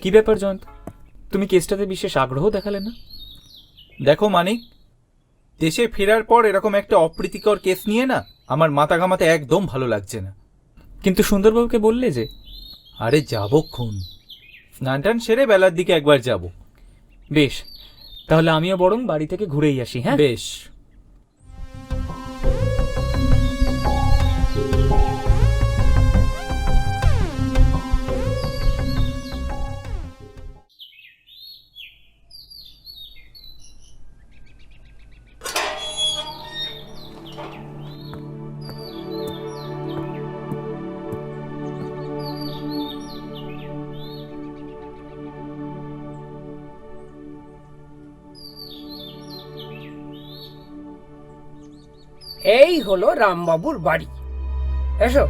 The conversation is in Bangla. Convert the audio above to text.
কি ব্যাপার জয়ন্ত, তুমি কেসটাতে বিশেষ আগ্রহ দেখালে না? দেখো মানিক, দেশে ফেরার পর এরকম একটা অপ্রীতিকর কেস নিয়ে না আমার মাথা ঘামাতে একদম ভালো লাগছে না। কিন্তু সুন্দরবাবুকে বললে যে? আরে যাবক্ষণ, স্নান টান সেরে বেলার দিকে একবার যাব। বেশ, তাহলে আমিও বরং বাড়ি থেকে ঘুরেই আসি। হ্যাঁ বেশ। এই হলো রামবাবুর বাড়ি। এসো।